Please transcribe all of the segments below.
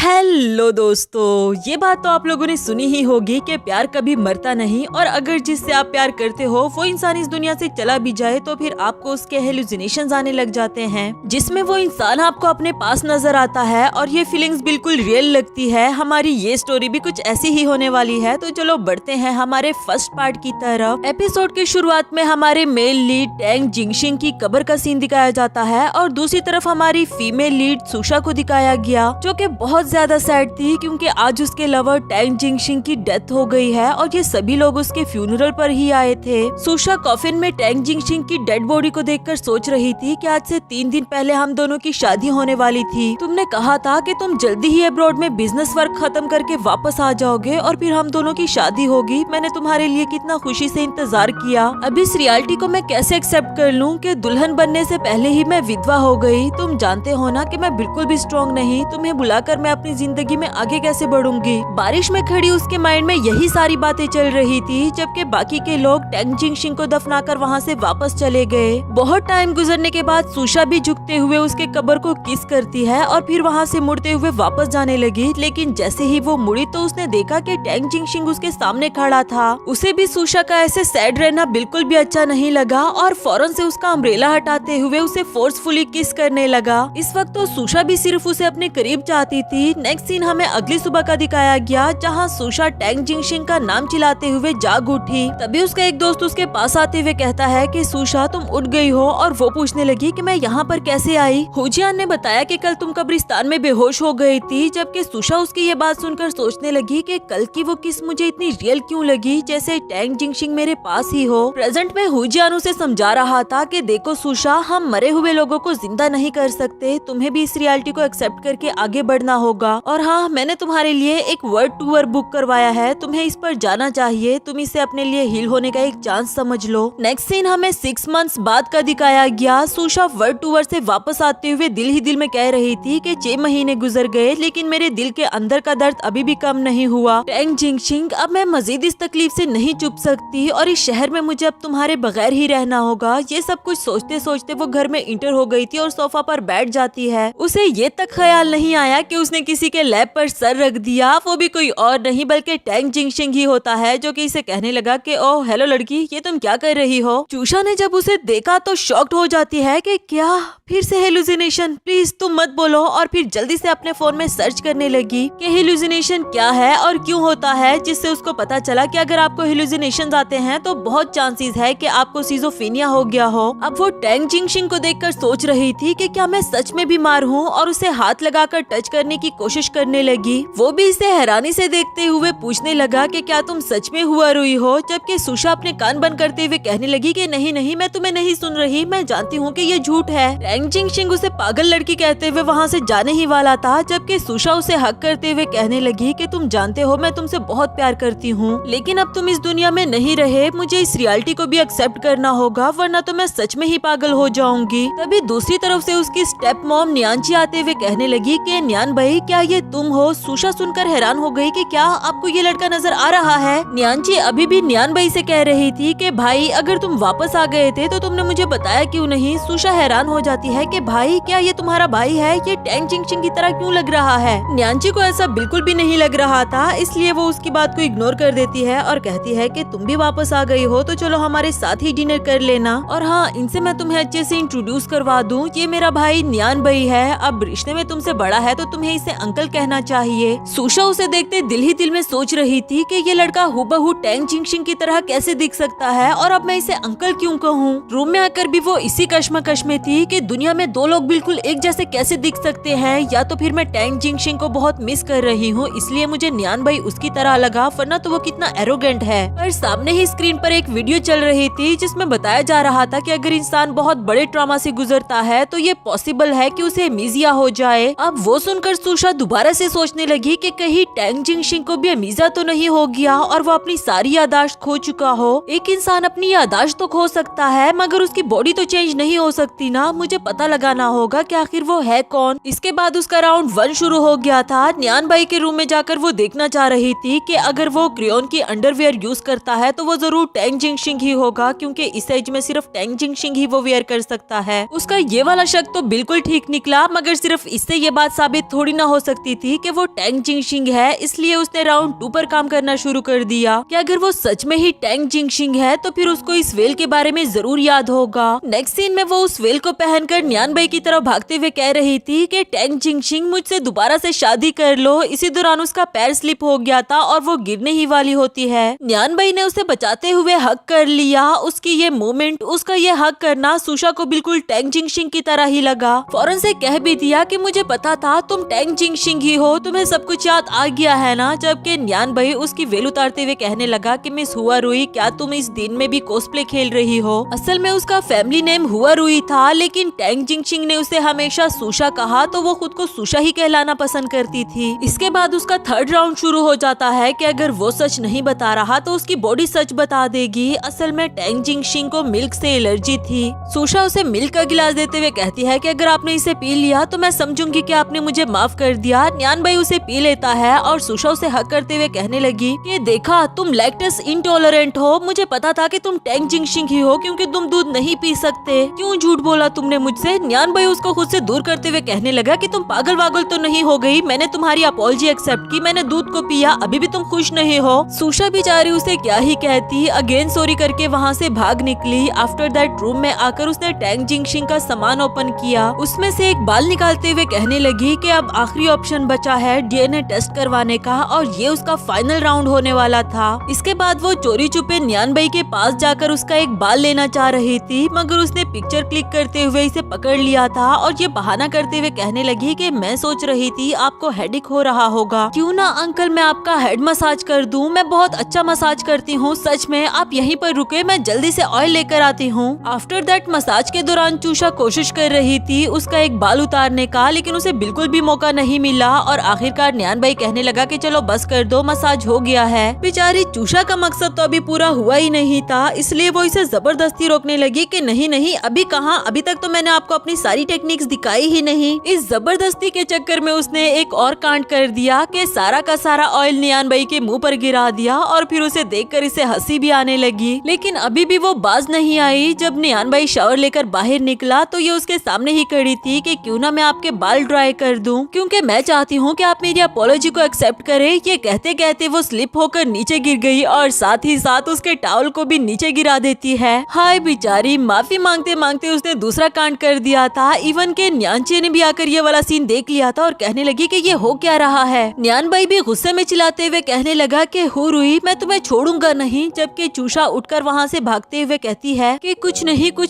Hello दोस्तों, ये बात तो आप लोगों ने सुनी ही होगी कि प्यार कभी मरता नहीं और अगर जिससे आप प्यार करते हो वो इंसान इस दुनिया से चला भी जाए तो फिर आपको उसके हेलुसिनेशंस आने लग जाते हैं, जिसमें वो इंसान आपको अपने पास नजर आता है और ये फीलिंग्स बिल्कुल रियल लगती है। हमारी ये स्टोरी भी कुछ ऐसी ही होने वाली है। तो चलो बढ़ते हैं हमारे फर्स्ट पार्ट की तरफ। एपिसोड की शुरुआत में हमारे मेल लीड टैंग जिंगशिंग की कब्र का सीन दिखाया जाता है और दूसरी तरफ हमारी फीमेल लीड सुशा को दिखाया गया, जो कि बहुत ज्यादा सैड थी क्योंकि आज उसके लवर टैंग जिंगशिंग की डेथ हो गई है और ये सभी लोग उसके फ्यूनरल पर ही आए थे। सुशा कॉफिन में टैंग जिंगशिंग की डेड बॉडी को देखकर सोच रही थी कि आज से 3 दिन पहले हम दोनों की शादी होने वाली थी। तुमने कहा था कि तुम जल्दी ही अब्रॉड में बिजनेस वर्क खत्म करके वापस आ जाओगे और फिर हम दोनों की शादी होगी। मैंने तुम्हारे लिए कितना खुशी से इंतजार किया। अब इस रियलिटी को मैं कैसे एक्सेप्ट कर लूं कि दुल्हन बनने से पहले ही मैं विधवा हो गई। तुम जानते हो ना कि मैं बिल्कुल भी स्ट्रॉन्ग नहीं। तुम्हें बुलाकर मैं अपनी जिंदगी में आगे कैसे बढ़ूंगी। बारिश में खड़ी उसके माइंड में यही सारी बातें चल रही थी, जबकि बाकी के लोग टैंग जिंगशिंग को दफनाकर वहाँ से वापस चले गए। बहुत टाइम गुजरने के बाद सुशा भी झुकते हुए उसके कब्र को किस करती है और फिर वहाँ से मुड़ते हुए वापस जाने लगी। लेकिन जैसे ही वो मुड़ी तो उसने देखा कि टैंग जिंगशिंग उसके सामने खड़ा था। उसे भी सुशा का ऐसे सैड रहना बिल्कुल भी अच्छा नहीं लगा और फौरन से उसका अम्ब्रेला हटाते हुए उसे फोर्सफुली किस करने लगा। इस वक्त तो सुशा भी सिर्फ उसे अपने करीब चाहती थी। नेक्स्ट सीन हमें अगली सुबह का दिखाया गया, जहां सुशा टैंग जिंगशिंग का नाम चिल्लाते हुए जाग उठी। तभी उसका एक दोस्त उसके पास आते हुए कहता है कि सुशा तुम उठ गई हो, और वो पूछने लगी कि मैं यहाँ पर कैसे आई। हुजियान ने बताया कि कल तुम कब्रिस्तान में बेहोश हो गई थी, जबकि सुशा उसकी ये बात सुनकर सोचने लगी कि कल की वो किस मुझे इतनी रियल क्यों लगी, जैसे टैंग जिंगशिंग मेरे पास ही हो। प्रेजेंट में हुजियान उसे समझा रहा था कि देखो सुशा, हम मरे हुए लोगों को जिंदा नहीं कर सकते। तुम्हें भी इस रियलिटी को एक्सेप्ट करके आगे बढ़ना होगा। और हाँ, मैंने तुम्हारे लिए एक वर्ल्ड टूर बुक करवाया है, तुम्हें इस पर जाना चाहिए। तुम इसे अपने लिए हील होने का एक चांस समझ लो। नेक्स्ट सीन हमें 6 मंथ्स बाद का दिखाया गया। सुशा वर्ल्ड टूर से वापस आते हुए दिल ही दिल में कह रही थी कि 6 महीने गुजर गए लेकिन मेरे दिल के अंदर का दर्द अभी भी कम नहीं हुआ। टैंग जिंगशिंग, अब मैं मजीद इस तकलीफ से नहीं चुप सकती और इस शहर में मुझे अब तुम्हारे बगैर ही रहना होगा। ये सब कुछ सोचते सोचते वो घर में इंटर हो गई थी और सोफा पर बैठ जाती है। उसे ये तक ख्याल नहीं आया कि उसने किसी के लैब पर सर रख दिया, वो भी कोई और नहीं बल्कि टैंग जिंगशिंग ही होता है, जो कि इसे कहने लगा कि ओह हेलो लड़की, ये तुम क्या कर रही हो। चूशा ने जब उसे देखा तो शॉक्ड हो जाती है कि क्या फिर से हेलुसिनेशन, प्लीज तुम मत बोलो। और फिर जल्दी से अपने फोन में सर्च करने लगी कि हेलुसिनेशन क्या है और क्यों होता है, जिससे उसको पता चला कि अगर आपको हेलुसिनेशंस आते हैं तो बहुत चांसेस है कि आपको सिजोफ्रेनिया हो गया हो। अब वो टैंग जिंगशिंग को देखकर सोच रही थी कि क्या मैं सच में बीमार हूँ, और उसे हाथ लगाकर टच करने की कोशिश करने लगी। वो भी इसे हैरानी से देखते हुए पूछने लगा कि क्या तुम सच में हुआ रोई हो, जबकि सुशा अपने कान बंद करते हुए कहने लगी कि नहीं नहीं, मैं तुम्हें नहीं सुन रही, मैं जानती हूँ कि ये झूठ है। टैंग जिंगशिंग उसे पागल लड़की कहते हुए वहाँ से जाने ही वाला था, जबकि सुशा उसे हक करते हुए कहने लगी कि तुम जानते हो मैं तुमसे बहुत प्यार करती हूँ, लेकिन अब तुम इस दुनिया में नहीं रहे, मुझे इस रियलिटी को भी एक्सेप्ट करना होगा, वरना तो मैं सच में ही पागल हो जाऊंगी। तभी दूसरी तरफ से उसकी स्टेप मॉम न्यानची आते हुए कहने लगी कि न्यान भाई, क्या ये तुम हो। सुशा सुनकर हैरान हो गई कि क्या आपको ये लड़का नजर आ रहा है। न्यानची अभी भी न्यान भाई से कह रही थी कि भाई अगर तुम वापस आ गए थे तो तुमने मुझे बताया क्यों नहीं। सुशा हैरान हो जाती है कि भाई, क्या ये तुम्हारा भाई है, ये टैंग जिंगशिंग की तरह क्यों लग रहा है। न्यानची को ऐसा बिल्कुल भी नहीं लग रहा था, इसलिए वो उसकी बात को इग्नोर कर देती है और कहती है कि तुम भी वापस आ गई हो तो चलो हमारे साथ ही डिनर कर लेना। और हाँ, इनसे मैं तुम्हें अच्छे से इंट्रोड्यूस करवा दूं, ये मेरा भाई न्यान भाई है, अब रिश्ते में तुमसे बड़ा है तो तुम्हें इसे अंकल कहना चाहिए। सुशा उसे देखते दिल ही दिल में सोच रही थी कि ये लड़का हूबहू टैंग जिंगशिंग की तरह कैसे दिख सकता है और अब मैं इसे अंकल क्यों कहूँ। रूम में आकर भी वो इसी कश्मकश में थी कि दुनिया में 2 लोग बिल्कुल एक जैसे कैसे दिख सकते हैं, या तो फिर मैं टैंग जिंगशिंग को बहुत मिस कर रही हूँ इसलिए मुझे न्यान भाई उसकी तरह लगा, वरना तो वो कितना एरोगेंट है। पर सामने ही स्क्रीन पर एक वीडियो चल रही थी जिसमें बताया जा रहा था कि अगर इंसान बहुत बड़े ट्रॉमा से गुजरता है तो ये पॉसिबल है कि उसे अमीजिया हो जाए। अब वो सुनकर सुशा दोबारा से सोचने लगी कि कहीं टैंग जिंगशिंग को भी अमीजा तो नहीं हो गया और वो अपनी सारी यादाश्त खो चुका हो। एक इंसान अपनी यादाश्त तो खो सकता है मगर उसकी बॉडी तो चेंज नहीं हो सकती ना। मुझे पता लगाना होगा कि आखिर वो है कौन। इसके बाद उसका राउंड 1 शुरू हो गया था। न्यान भाई के रूम में जाकर वो देखना चाह रही थी कि अगर वो क्रेयोन की अंडरवियर यूज करता है तो वो जरूर टैंग जिंगशिंग ही होगा, क्योंकि इस एज में सिर्फ टैंग जिंगशिंग ही वो वेयर कर सकता है। उसका ये वाला शक तो बिल्कुल ठीक निकला, मगर सिर्फ इससे ये बात साबित थोड़ी ना हो सकती सकती थी कि वो टैंग जिंगशिंग है, इसलिए उसने राउंड 2 पर काम करना शुरू कर दिया कि अगर वो सच में ही टैंग जिंगशिंग है तो फिर उसको इस वेल के बारे में जरूर याद होगा। नेक्स्ट सीन में वो उस वेल को पहनकर न्यान भाई की तरफ भागते हुए कह रही थी कि टैंग जिंगशिंग मुझसे दोबारा से शादी कर लो। इसी दौरान उसका पैर स्लिप हो गया था और वो गिरने ही वाली होती है। न्यान भाई ने उसे बचाते हुए हक कर लिया। उसकी ये मूवमेंट, उसका ये हक करना सुशा को बिल्कुल टैंग जिंगशिंग की तरह ही लगा। फौरन से कह भी दिया कि मुझे पता था तुम टैंग जिंगशिंग ही हो, तुम्हें सब कुछ याद आ गया है ना। जबकि न्यान भाई उसकी वेल उतारते हुए कहने लगा कि मिस हुआ रुई, क्या तुम इस दिन में भी कॉस्प्ले खेल रही हो? असल में उसका फैमिली नेम हुआ रुई था, लेकिन टैंग जिंगशिंग ने उसे हमेशा सुशा कहा तो वो खुद को सुशा ही कहलाना पसंद करती थी। इसके बाद उसका थर्ड राउंड शुरू हो जाता है कि अगर वो सच नहीं बता रहा तो उसकी बॉडी सच बता देगी। असल में टैंग जिंगशिंग को मिल्क से एलर्जी थी। सुशा उसे मिल्क का गिलास देते हुए कहती है कि अगर आपने इसे पी लिया तो मैं समझूंगी कि आपने मुझे माफ कर दिया। न्यान भाई उसे पी लेता है और सुशा उसे हक करते हुए कहने लगी कि देखा, तुम लैक्टोज इंटॉलरेंट हो। मुझे पता था कि तुम टैंग जिंगशिंग ही हो क्योंकि तुम दूध नहीं पी सकते। क्यों झूठ बोला तुमने मुझसे? न्यान भाई उसको खुद से दूर करते हुए कहने लगा कि तुम पागल वागल तो नहीं हो गई? मैंने तुम्हारी अपॉलजी एक्सेप्ट की, मैंने दूध को पिया, अभी भी तुम खुश नहीं हो? सुशा बेचारी उसे क्या ही कहती, अगेन सॉरी करके वहाँ से भाग निकली। आफ्टर दैट रूम में आकर उसने टैंग जिंगशिंग का सामान ओपन किया। उसमें से एक बाल निकालते हुए कहने लगी कि अब आखिरी ऑप्शन बचा है डीएनए टेस्ट करवाने का और ये उसका फाइनल राउंड होने वाला था। इसके बाद वो चोरी छुपे न्यान भाई के पास जाकर उसका एक बाल लेना चाह रही थी, मगर उसने पिक्चर क्लिक करते हुए इसे पकड़ लिया था और ये बहाना करते हुए कहने लगी कि मैं सोच रही थी आपको हेडेक हो रहा होगा, क्यों ना अंकल मैं आपका हेड मसाज कर दूं, मैं बहुत अच्छा मसाज करती हूँ, सच में आप यहीं पर रुके, मैं जल्दी से ऑयल लेकर आती हूँ। आफ्टर दैट मसाज के दौरान चूषा कोशिश कर रही थी उसका एक बाल उतारने का, लेकिन उसे बिल्कुल भी मौका नहीं मिला और आखिरकार न्यान भाई कहने लगा कि चलो बस कर दो, मसाज हो गया है। बेचारी चूषा का मकसद तो अभी पूरा हुआ ही नहीं था, इसलिए वो इसे जबरदस्ती रोकने लगी कि नहीं नहीं अभी कहाँ, अभी तक तो मैंने आपको अपनी सारी टेक्निक्स दिखाई ही नहीं। इस जबरदस्ती के चक्कर में उसने एक और कांड कर दिया कि सारा का सारा ऑयल न्यान भाई के मुंह पर गिरा दिया और फिर उसे देखकर इसे हंसी भी आने लगी। लेकिन अभी भी वो बाज नहीं आई। जब न्यान भाई शावर लेकर बाहर निकला तो ये उसके सामने ही खड़ी थी कि क्यों ना मैं आपके बाल ड्राई कर दूं, क्योंकि मैं चाहती हूँ कि आप मेरी अपॉलॉजी को एक्सेप्ट करें। ये कहते कहते वो स्लिप होकर नीचे गिर गई और साथ ही साथ उसके टॉवल को भी नीचे गिरा देती है। हाय बेचारी, माफी मांगते मांगते उसने दूसरा कांड कर दिया था। इवन के न्यानचे ने भी आकर ये वाला सीन देख लिया था और कहने लगी कि ये हो क्या रहा है। न्यान भाई भी गुस्से में चिल्लाते हुए कहने लगा कि हो रुई, मैं तुम्हें छोड़ूंगा नहीं। जबकि चूषा उठकर वहाँ से भागते हुए कहती है कि कुछ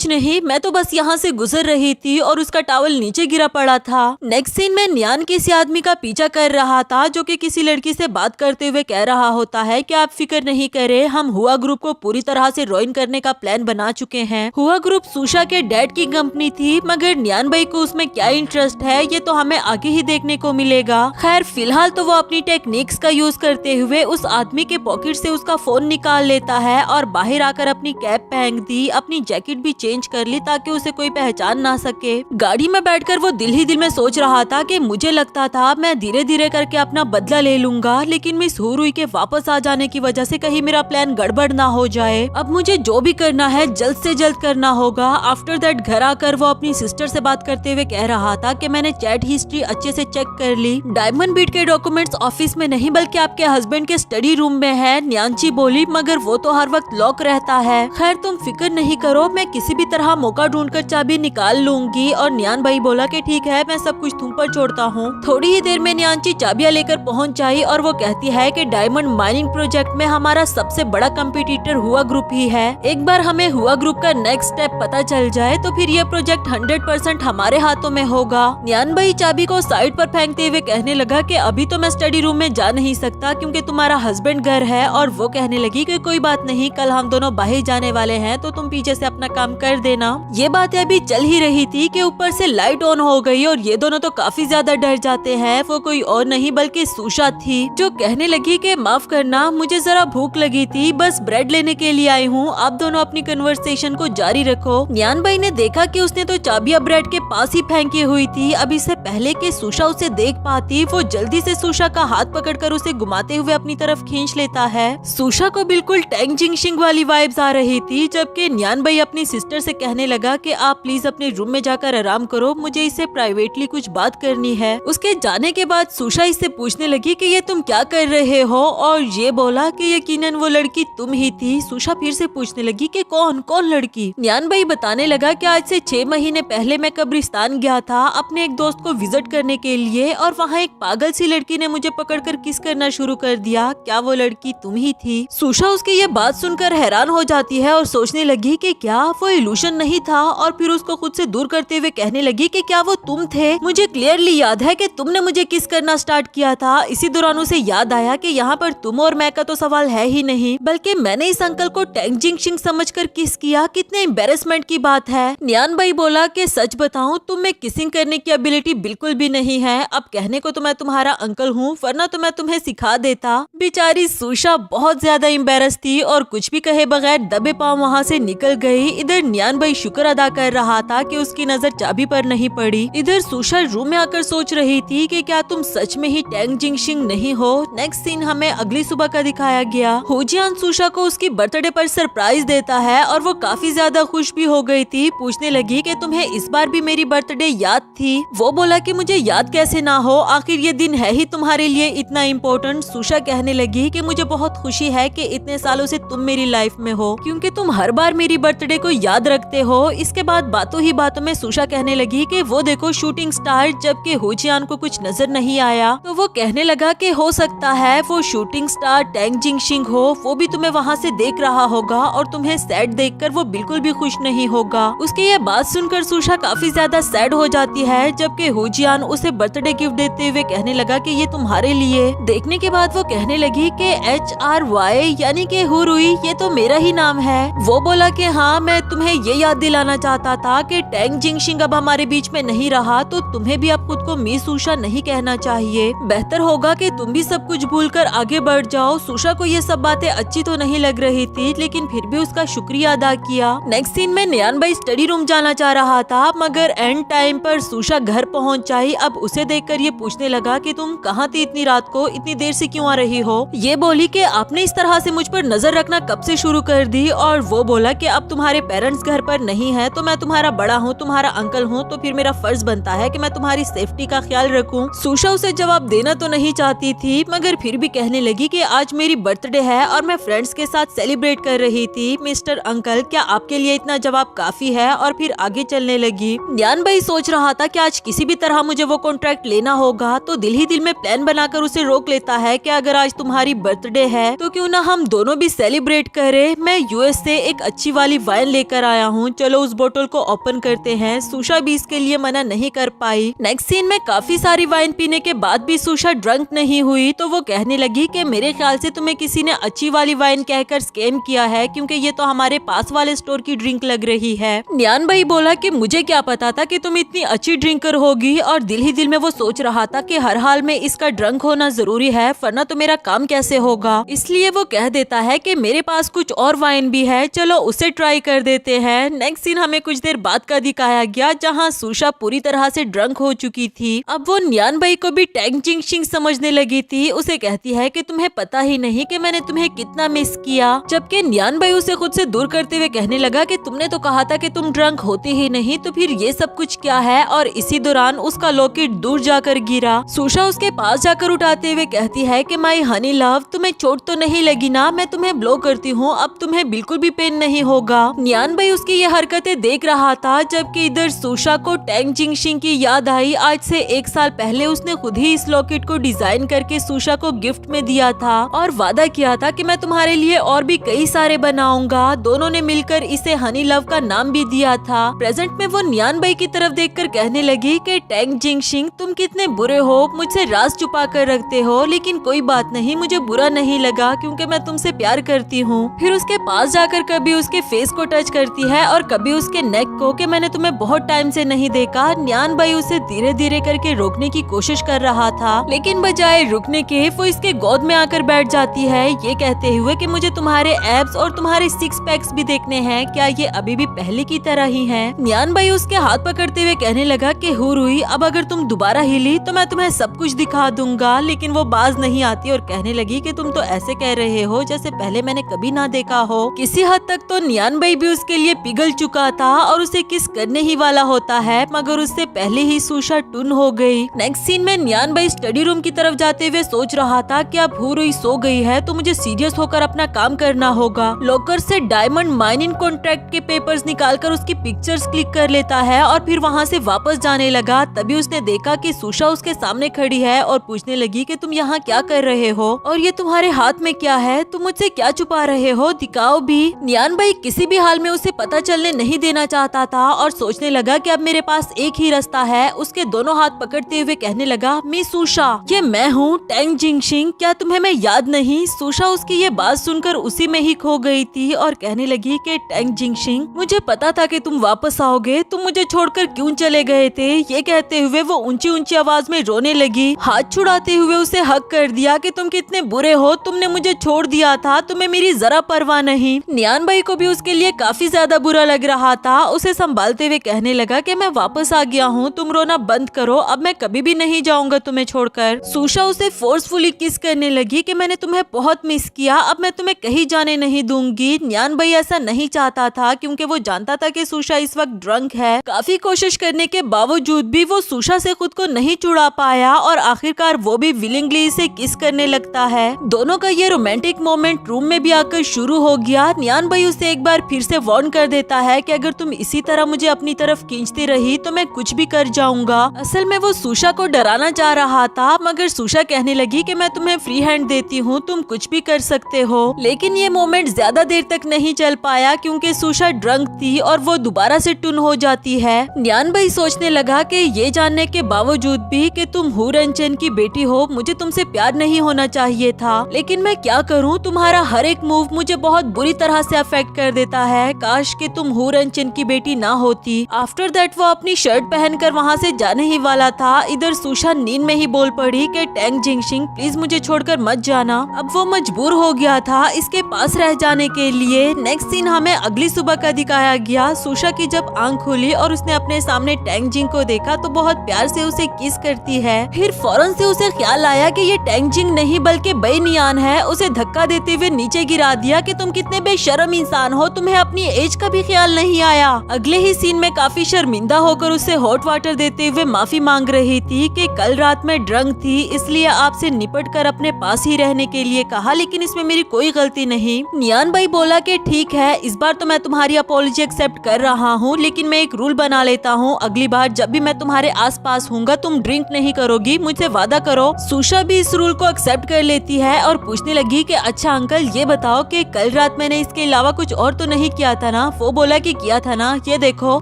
नहीं, मैं तो बस यहाँ से गुजर रही थी और उसका टॉवल नीचे गिरा पड़ा था। नेक्स्ट सीन में न्यान किसी आदमी का पीछा कर रहा था जो कि किसी लड़की से बात करते हुए कह रहा होता है कि आप फिक्र नहीं करें, हम हुआ ग्रुप को पूरी तरह से रॉइन करने का प्लान बना चुके हैं। हुआ ग्रुप सुशा के डैड की कंपनी थी, मगर न्यान भाई को उसमें क्या इंटरेस्ट है ये तो हमें आगे ही देखने को मिलेगा। खैर फिलहाल तो वो अपनी टेक्निक्स का यूज करते हुए उस आदमी के पॉकेट से उसका फोन निकाल लेता है और बाहर आकर अपनी कैप पहन दी, अपनी जैकेट भी चेंज कर ली ताकि उसे कोई पहचान ना सके। गाड़ी में बैठकर वो दिल ही दिल में सोच रहा था कि मुझे लगता था मैं धीरे धीरे करके अपना बदला ले लूंगा, लेकिन मिस हुरुई के वापस आ जाने की वजह से कहीं मेरा प्लान गड़बड़ ना हो जाए। अब मुझे जो भी करना है जल्द से जल्द करना होगा। आफ्टर दैट घर आकर वो अपनी सिस्टर से बात करते हुए कह रहा था कि मैंने चैट हिस्ट्री अच्छे से चेक कर ली, डायमंड बीट के डॉक्यूमेंट्स ऑफिस में नहीं बल्कि आपके हस्बैंड के स्टडी रूम में है। न्यानची बोली मगर वो तो हर वक्त लॉक रहता है। खैर तुम फिक्र नहीं करो, मैं किसी भी तरह मौका ढूंढकर चाबी निकाल लूंगी। और न्यान भाई बोला कि ठीक है, मैं सब कुछ तुम पर छोड़ता हूँ। थोड़ी ही देर में न्यानची चाबियां लेकर पहुँच आई और वो कहती है कि डायमंड माइनिंग प्रोजेक्ट में हमारा सबसे बड़ा कंपटीटर हुआ ग्रुप ही है। एक बार हमें हुआ ग्रुप का नेक्स्ट स्टेप पता चल जाए तो फिर ये प्रोजेक्ट 100% हमारे हाथों में होगा। न्यान भाई चाबी को साइड पर फेंकते हुए कहने लगा कि अभी तो मैं स्टडी रूम में जा नहीं सकता क्योंकि तुम्हारा हस्बैंड घर है। और वो कहने लगी कि कोई बात नहीं, कल हम दोनों बाहर जाने वाले हैं तो तुम पीछे से अपना काम कर देना। ये बातें अभी चल ही रही थी कि ऊपर से लाइट ऑन हो गई और ये दोनों तो काफी ज्यादा डर जाते हैं। वो कोई और नहीं बल्कि सुशा थी जो कहने लगी कि माफ करना, मुझे जरा भूख लगी थी, बस ब्रेड लेने के लिए आई हूँ, आप दोनों अपनी कन्वर्सेशन को जारी रखो। न्यान भाई ने देखा कि उसने तो चाबियां ब्रेड के पास ही फेंकी हुई थी। अब इससे पहले कि सुशा उसे देख पाती वो जल्दी से सुशा का हाथ पकड़कर उसे घुमाते हुए अपनी तरफ खींच लेता है। सुशा को बिल्कुल टैंग जिंगशिंग वाली वाइब्स आ रही थी। जबकि न्यान भाई अपनी सिस्टर से कहने लगा कि आप प्लीज अपने रूम में जाकर आराम करो, मुझे इससे प्राइवेटली कुछ बात करनी है। उसके जाने के बाद सुशा इससे पूछने लगी कि ये तुम क्या कर रहे हो, और ये बोला कि यकीनन वो लड़की तुम ही थी। सुशा फिर से पूछने लगी कि कौन कौन लड़की। न्यान भाई बताने लगा कि आज से 6 महीने पहले मैं कब्रिस्तान गया था अपने एक दोस्त को विजिट करने के लिए, और वहाँ एक पागल सी लड़की ने मुझे पकड़कर किस करना शुरू कर दिया। क्या वो लड़की तुम ही थी? सुशा उसकी ये बात सुनकर हैरान हो जाती है और सोचने लगी कि क्या वो इल्यूशन नहीं था, और फिर उसको खुद से दूर करते हुए कहने लगी कि क्या वो तुम थे? मुझे क्लियरली याद है कि तुमने मुझे किस करना स्टार्ट किया था। इसी दौरान उसे याद आया कि यहाँ पर तुम और मैं का तो सवाल है ही नहीं, बल्कि मैंने इस अंकल को टैंग जिंगशिंग समझकर किस किया। कितने एम्बेरसमेंट की बात है। न्यान भाई बोला कि सच बताऊं तुम में किसिंग करने की एबिलिटी बिल्कुल भी नहीं है। अब कहने को तो मैं तुम्हारा अंकल हूँ, वरना तो मैं तुम्हें सिखा देता। बेचारी सुशा बहुत ज्यादा एम्बेरस थी और कुछ भी कहे बगैर दबे पांव वहाँ से निकल गई। इधर न्यान भाई शुक्र अदा कर रहा था कि उसकी नजर चाबी पर नहीं पड़ी। इधर सुशा रूम में आकर सोच रही थी कि क्या तुम सच में ही टैंग जिंगशिंग नहीं हो। नेक्स्ट सीन हमें अगली सुबह का दिखाया गया। होजियान सुशा को उसकी बर्थडे पर सरप्राइज देता है और वो काफी ज्यादा खुश भी हो गई थी। पूछने लगी कि तुम्हें इस बार भी मेरी बर्थडे याद थी? वो बोला कि मुझे याद कैसे ना हो, आखिर ये दिन है ही तुम्हारे लिए इतना इम्पोर्टेंट। सुशा कहने लगी कि मुझे बहुत खुशी है कि इतने सालों से तुम मेरी लाइफ में हो, क्योंकि तुम हर बार मेरी बर्थडे को याद रखते हो। इसके बाद बातों ही बातों में सुशा कहने लगी कि वो देखो शूटिंग स्टार, जबकि होजियान को कुछ नजर नहीं आया। तो वो कहने लगा कि हो सकता है वो शूटिंग स्टार टैंग जिंगशिंग हो, वो भी तुम्हें वहाँ से देख रहा होगा और तुम्हें सैड देखकर वो बिल्कुल भी खुश नहीं होगा। उसकी ये बात सुनकर सुशा काफी ज्यादा सैड हो जाती है, जबकि होजियान उसे बर्थडे गिफ्ट देते हुए कहने लगा कि ये तुम्हारे लिए। देखने के बाद वो कहने लगी कि HRY यानी कि हुरुई, ये तो मेरा ही नाम है। वो बोला कि हाँ, मैं तुम्हें ये याद दिलाना चाहता था कि टैंग जिंगशिंग अब हमारे बीच में नहीं रहा, तो तुम्हें भी अब खुद को मिस सुशा नहीं कहना चाहिए। बेहतर होगा कि तुम भी सब कुछ भूलकर आगे बढ़ जाओ। सुशा को ये सब बातें अच्छी तो नहीं लग रही थी, लेकिन फिर भी उसका शुक्रिया अदा किया। नेक्स्ट सीन में न्यान भाई स्टडी रूम जाना चाह रहा था, मगर एंड टाइम पर सुशा घर पहुंच जाई। अब उसे देखकर ये पूछने लगा कि तुम कहाँ थी इतनी रात को, इतनी देर से क्यों आ रही हो? ये बोली कि आपने इस तरह से मुझ पर नजर रखना कब से शुरू कर दी? और वो बोला कि अब तुम्हारे पेरेंट्स घर पर नहीं है, तो मैं तुम्हारा बड़ा हूँ, तुम्हारा अंकल हूँ, तो फिर मेरा फर्ज बनता है कि मैं तुम्हारी सेफ्टी का ख्याल रखूं। सुशा उसे जवाब देना तो नहीं चाहती थी, मगर फिर भी कहने लगी कि आज मेरी बर्थडे है और मैं फ्रेंड्स के साथ सेलिब्रेट कर रही थी। मिस्टर अंकल, क्या आपके लिए इतना जवाब काफी है? और फिर आगे चलने लगी। न्यान भाई सोच रहा था कि आज किसी भी तरह मुझे वो कॉन्ट्रैक्ट लेना होगा, तो दिल ही दिल में प्लान बनाकर उसे रोक लेता है कि अगर आज तुम्हारी बर्थडे है तो क्यों ना हम दोनों भी सेलिब्रेट करें। मैं यूएस से एक अच्छी वाली वाइन लेकर आया हूँ, चलो उस बोतल को ओपन करते हैं। सुशा भी इसके लिए मना नहीं कर पाई। नेक्स्ट सीन में काफी सारी वाइन पीने के बाद भी सुशा ड्रंक नहीं हुई, तो वो कहने लगी कि मेरे ख्याल से तुम्हें किसी ने अच्छी वाली वाइन कहकर स्कैम किया है, क्योंकि ये तो हमारे पास वाले स्टोर की ड्रिंक लग रही है। न्यान भाई बोला कि मुझे क्या पता था कि तुम इतनी अच्छी ड्रिंकर होगी, और दिल ही दिल में वो सोच रहा था कि हर हाल में इसका ड्रंक होना जरूरी है, वरना तो मेरा काम कैसे होगा। इसलिए वो कह देता है कि मेरे पास कुछ और वाइन भी है, चलो उसे ट्राई कर देते हैं। नेक्स्ट सीन हमें कुछ देर बाद का दिखाया गया, जहाँ सुशा पूरी तरह से ड्रंक हो चुकी थी। अब वो न्यान भाई को भी टैंग जिंगशिंग समझने लगी थी। उसे कहती है कि तुम्हें पता ही नहीं कि मैंने तुम्हें कितना मिस किया, जबकि न्यान भाई उसे खुद से दूर करते हुए कहने लगा कि तुमने तो कहा था कि तुम ड्रंक होती ही नहीं, तो फिर ये सब कुछ क्या है? और इसी दौरान उसका लॉकेट दूर जाकर गिरा। सुशा उसके पास जाकर उठाते हुए कहती है कि माई हनी लव, तुम्हें चोट तो नहीं लगी ना? मैं तुम्हें ब्लो करती हूँ, अब तुम्हें बिल्कुल भी पेन नहीं होगा। न्यान भाई उसकी ये हरकतें देख रहा था, जबकि इधर सुशा को टैंग जिंगशिंग की याद आई। आज से 1 साल पहले उसने खुद ही इस लॉकेट को डिजाइन करके सुशा को गिफ्ट में दिया था और वादा किया था कि मैं तुम्हारे लिए और भी कई सारे बनाऊंगा। दोनों ने मिलकर इसे हनी लव का नाम भी दिया था। प्रेजेंट में वो न्यान भाई की तरफ देखकर कहने लगी कि टैंग जिंगशिंग, तुम कितने बुरे हो, मुझसे राज छुपा कर रखते हो, लेकिन कोई बात नहीं, मुझे बुरा नहीं लगा, क्योंकि मैं तुमसे प्यार करती हूँ। फिर उसके पास जाकर कभी उसके फेस को टच करती है और कभी उसके नेक को, कि मैंने तुम्हें बहुत टाइम से नहीं देखा। न्यान भाई उसे धीरे धीरे करके रोकने की कोशिश कर रहा था, लेकिन बजाय रुकने के वो इसके गोद में आकर बैठ जाती है, ये कहते हुए कि मुझे तुम्हारे एब्स और तुम्हारे 6 पैक्स भी देखने हैं, क्या ये अभी भी पहले की तरह ही हैं? न्यान भाई उसके हाथ पकड़ते हुए कहने लगा कि हुरुई, अब अगर तुम दोबारा हिली तो मैं तुम्हें सब कुछ दिखा दूंगा। लेकिन वो बाज नहीं आती और कहने लगी कि तुम तो ऐसे कह रहे हो जैसे पहले मैंने कभी ना देखा हो। किसी हद तक तो न्यान भाई भी उसके लिए पिघल चुका था और उसे किस करने ही वाला होता है, मगर उससे पहले ही सुशा टून हो गई। नेक्स्ट सीन में नियान भाई स्टडी रूम की तरफ जाते हुए सोच रहा था कि अब हू रुई सो गई है तो मुझे सीरियस होकर अपना काम करना होगा। लॉकर से डायमंड माइनिंग कॉन्ट्रैक्ट के पेपर्स निकालकर उसकी पिक्चर्स क्लिक कर लेता है और फिर वहाँ से वापस जाने लगा। तभी उसने देखा कि सुशा उसके सामने खड़ी है और पूछने लगी कि तुम यहाँ क्या कर रहे हो और ये तुम्हारे हाथ में क्या है, तुम मुझसे क्या छुपा रहे हो, दिखाओ भी। नियान भाई किसी भी हाल में उसे पता चलने नहीं देना चाहता था और सोचने लगा कि अब मेरे पास एक ही रास्ता है। उसके दोनों हाथ पकड़ते हुए कहने लगा, मिस सुशा, ये मैं हूँ टेंग जिंगशिंग, क्या तुम्हें मैं याद नहीं। सुशा उसकी ये बात सुनकर उसी में ही खो गई थी और कहने लगी कि टेंग जिंगशिंग, मुझे पता था कि तुम वापस आओगे, तुम मुझे छोड़कर क्यों चले गए थे। ये कहते हुए वो ऊंची ऊंची आवाज में रोने लगी। हाथ छुड़ाते हुए उसे हक कर दिया कि तुम कितने बुरे हो, तुमने मुझे छोड़ दिया था, तुम्हें मेरी जरा परवाह नहीं। नियान भाई को भी उसके लिए काफी ज्यादा बुरा लग रहा था। उसे संभालते हुए कहने लगा कि मैं वापस आ गया हूँ, तुम रोना बंद करो, अब मैं कभी भी नहीं जाऊंगा तुम्हें छोड़कर। सुशा उसे फोर्सफुली किस करने लगी कि मैंने तुम्हें बहुत मिस किया, अब मैं तुम्हें कहीं जाने नहीं दूंगी। नियान भाई ऐसा नहीं चाहता था क्योंकि वो जानता था कि सुशा इस वक्त ड्रंक है। काफी कोशिश करने के बावजूद भी वो सुशा से खुद को नहीं छुड़ा पाया और आखिरकार वो भी विलिंगली इसे किस करने लगता है। दोनों का ये रोमांटिक मोमेंट रूम में भी आकर शुरू हो गया। नियान भाई उसे एक बार फिर से वार्न कर देता है कि अगर तुम इसी तरह मुझे अपनी तरफ खींचती रही तो मैं कुछ भी कर जाऊंगा। असल में वो सुशा को डराना चाह रहा था, मगर सुशा कहने लगी कि मैं तुम्हें फ्री हैंड देती हूँ, तुम कुछ भी कर सकते हो। लेकिन ये मोमेंट ज्यादा देर तक नहीं चल पाया क्योंकि सुशा ड्रंक थी और वो दोबारा से टुन हो जाती है। नियान भाई सोचने लगा कि ये जानने के बावजूद भी कि तुम हू रंचन की बेटी हो, मुझे तुमसे प्यार नहीं होना चाहिए था, लेकिन मैं क्या करूँ, तुम्हारा हर एक मूव मुझे बहुत बुरी तरह से अफेक्ट कर देता है। काश कि तुम हू रंचन की बेटी ना होती। आफ्टर दैट वो अपनी शर्ट पहनकर वहाँ से जाने ही वाला था। इधर सुशा नींद में ही बोल पड़ी कि टेंग जिंगशिंग प्लीज मुझे छोड़कर मत जाना। अब वो मजबूर हो गया था इसके पास रह जाने के लिए। नेक्स्ट सीन हमें अगली सुबह का दिखाया गया। सुशा की जब आंख खुली और उसने अपने सामने टेंग जिंग को देखा तो बहुत प्यार से उसे किस करती है। फिर फौरन से उसे ख्याल आया कि ये टेंग जिंग नहीं बल्कि बई नियान है। उसे धक्का देते हुए नीचे गिरा दिया कि तुम कितने बेशर्म इंसान हो, तुम्हें अपनी एज का भी ख्याल नहीं आया। अगले ही सीन में काफी शर्मिंदा होकर उसे हॉट वाटर देते हुए माफी मांग रही थी कि कल रात में ड्रंक थी इसलिए आपसे निपट कर अपने पास ही रहने के लिए कहा, लेकिन इसमें मेरी कोई गलती नहीं। नियान भाई बोला कि ठीक है, इस बार तो मैं तुम्हारी अपॉलॉजी एक्सेप्ट कर रहा हूँ, लेकिन मैं एक रूल बना लेता हूँ, अगली बार जब भी मैं तुम्हारे आस पास हूँगा तुम ड्रिंक नहीं करोगी, मुझसे वादा करो। सुशा भी इस रूल को एक्सेप्ट कर लेती है और पूछने लगी कि अच्छा अंकल ये बताओ कि कल रात मैंने इसके अलावा कुछ और तो नहीं किया था ना। वो बोला कि किया था ना, ये देखो।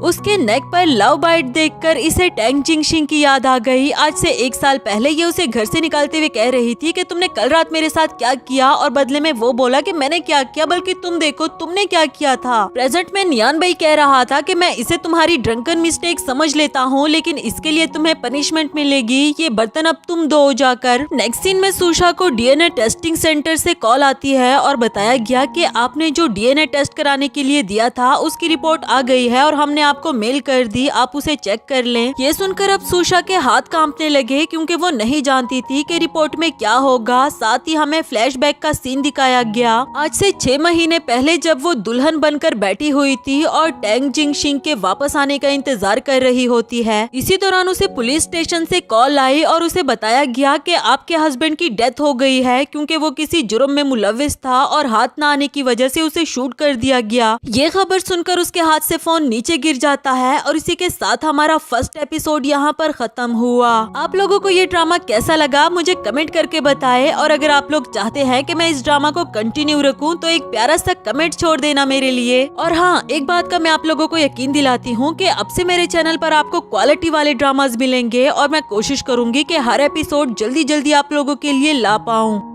उसके नेक पर लव बाइट देखकर इसे टेंग जिंगशिंग की याद आ गई। आज से 1 साल पहले ये उसे घर से निकालते हुए कह रही थी कि तुमने कल रात मेरे साथ क्या किया, और बदले में वो बोला कि मैंने क्या किया बल्कि तुम देखो तुमने क्या किया था। प्रेजेंट में नियान भाई कह रहा था कि मैं इसे तुम्हारी ड्रंकन मिस्टेक समझ लेता हूँ, लेकिन इसके लिए तुम्हें पनिशमेंट मिलेगी, ये बर्तन अब तुम दो जाकर। नेक्स्ट सीन में सुशा को डीएनए टेस्टिंग सेंटर से कॉल आती है और बताया गया कि आपने जो डीएनए टेस्ट कराने के लिए दिया था उसकी रिपोर्ट आ गई है और हमने आपको मेल कर दी, आप उसे चेक कर लें। ये सुनकर अब सुशा के हाथ कांपने लगे क्योंकि वो नहीं जानती थी कि रिपोर्ट में क्या होगा। साथ ही हमें फ्लैशबैक का सीन दिखाया गया आज से 6 महीने पहले, जब वो दुल्हन बनकर बैठी हुई थी और टेंग जिंगशिंग के वापस आने का इंतजार कर रही होती है। इसी दौरान उसे पुलिस स्टेशन से कॉल आई और उसे बताया गया कि आपके हस्बैंड की डेथ हो गई है क्योंकि वो किसी जुर्म में मुलविस था और हाथ न आने की वजह से उसे शूट कर दिया गया। ये खबर सुनकर उसके हाथ से फोन नीचे गिर जाता है और इसी के साथ हमारा फर्स्ट एपिसोड यहाँ पर खत्म हुआ। आप लोगों को ये ड्रामा कैसा लगा मुझे कमेंट करके बताएं, और अगर आप लोग चाहते हैं कि मैं इस ड्रामा को कंटिन्यू रखूं तो एक प्यारा सा कमेंट छोड़ देना मेरे लिए। और हाँ, एक बात का मैं आप लोगों को यकीन दिलाती हूँ कि अब से मेरे चैनल पर आपको क्वालिटी वाले ड्रामास मिलेंगे और मैं कोशिश करूंगी कि हर एपिसोड जल्दी जल्दी आप लोगों के लिए ला पाऊँ।